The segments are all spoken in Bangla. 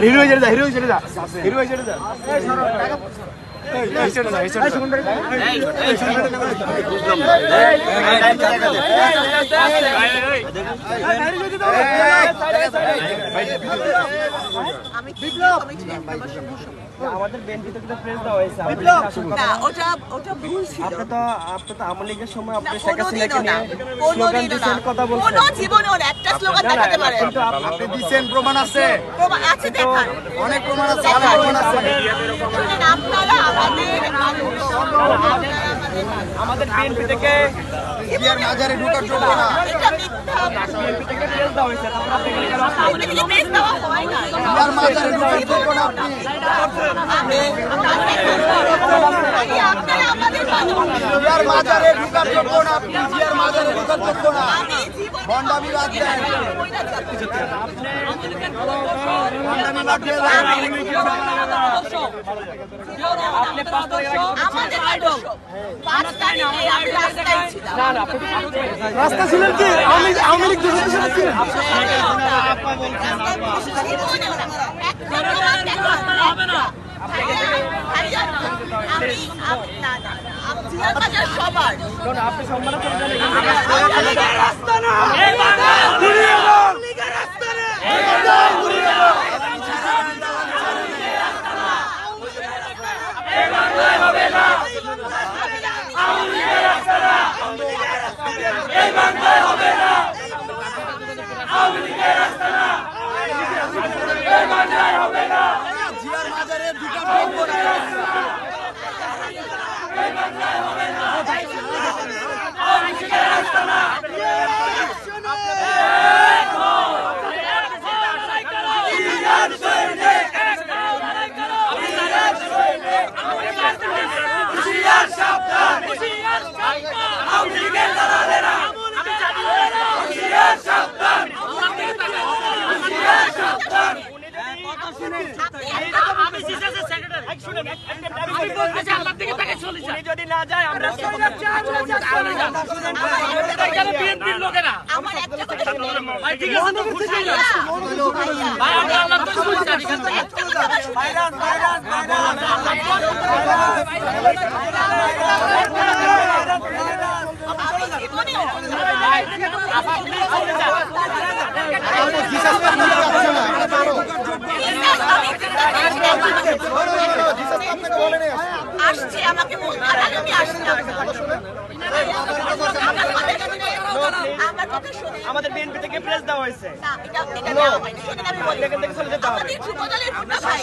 হিরো হয়ে যা হিরো হয়ে যা হিরো হয়ে যা আমাদের বেনপিতে কিন্তু প্রেস দেওয়া হয়েছে না ওটা ভুল ছিল আপনি তো আওয়ামী লীগের সময় আপনি শেখ হাসিনাকে নিয়ে স্লোগান দিয়েছেন কথা বলছেন কোন জীবনের একটা স্লোগান দেখাতে পারেন কিন্তু আপনি দিবেন প্রমাণ আছে দেখান অনেক প্রমাণ আছে শুনেন আপনারা আমাদের বিএনপি থেকে জিয়ার মাজারে ঢোকার জন্য না এটা মিথ্যা বিএনপি থেকে প্রেস দেওয়া হয়েছে তারপর আপনি আমাদের কি প্রেস দেওয়া হয় না জিয়ার মাজারে ঢোকার জন্য না আপনি আপনারা আমাদের জিয়ার মাজারে ঢোকার জন্য না আপনি জিয়ার মাজারে ঢোকার জন্য না বন্ডামি বাদ দেন বন্ডামি বাদ দেন আপনি পাঁচ তারিখ আমাদের আইডল 5 তারিখে আমি রাস্তায় ছিলাম না আপনি রাস্তা ছিলেন কি আওয়ামী লীগ দূষিত ছিলেন আপা বলছেন হবে না আমি আপনার জিয়ার বাজার সবার আপনি সম্মান করবেন রাস্তা না এই বাংলা ঘুরিয়ে দাও লীগের রাস্তা না এই বাংলা ঘুরিয়ে দাও এই বাংলা হবে না আওয়ামী লীগের রাস্তা না এই বাংলা হবে না আওয়ামী লীগের রাস্তা না এই বাংলা হবে না জিয়ার মাজারে দোকান বন্ধ না এই বাংলা হবে না আওয়ামী লীগের রাস্তা না যদি না যায় আমরা বিএনপির লোকেরা আমার একটা কথা ভাই ঠিক আছে তো খুশি হই ভাই আমরা আল্লাহ তো খুশি ঠিক আছে ভাইরান আসছে আমাকে আমি আসলাম আমাদের বিএনপি থেকে প্রেস দেওয়া হয়েছে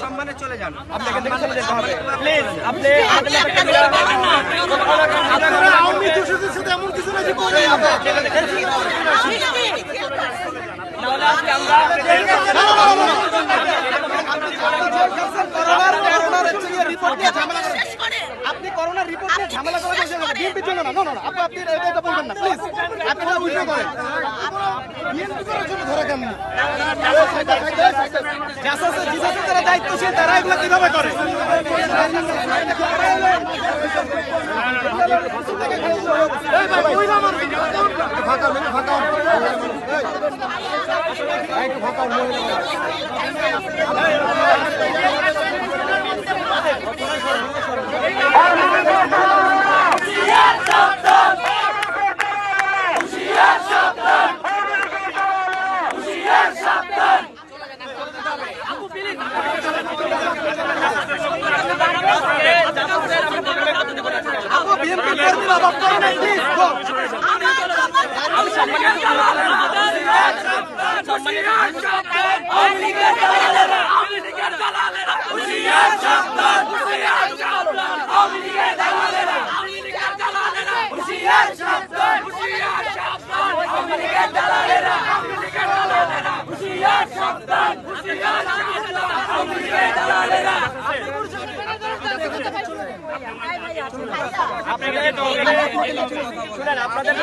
সম্মানে চলে যান আপনাকে থেকে চলে যেতে হবে প্লিজ আপনি এমন কিছু না যে আপনি করোনা রিপোর্ট নিয়ে ঝামেলা করে বিএনপির জন্য না আপনি এটা বলবেন না প্লিজ আপনি এটা বুঝতে পারেন বিএনপি করার জন্য ধরে কেমন যারা দায়িত্বশীল তারা এগুলো কিভাবে করে আপনাদের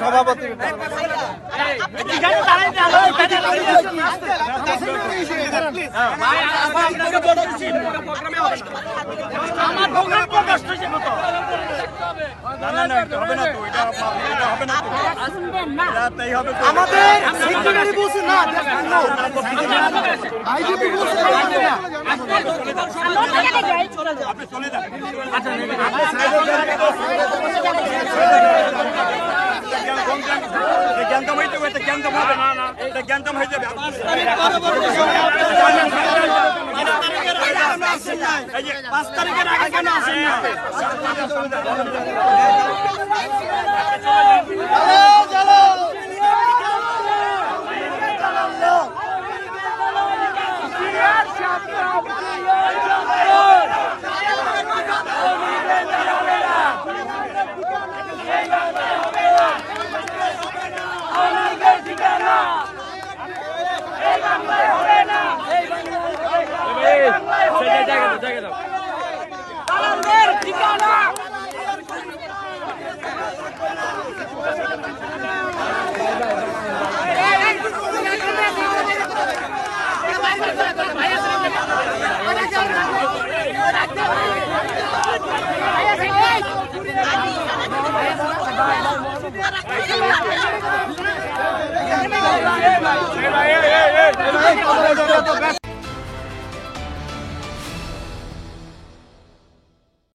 সভাপতি জ্ঞানতম হয়ে যাবে 5 তারিখের আগে কেন আসেন না?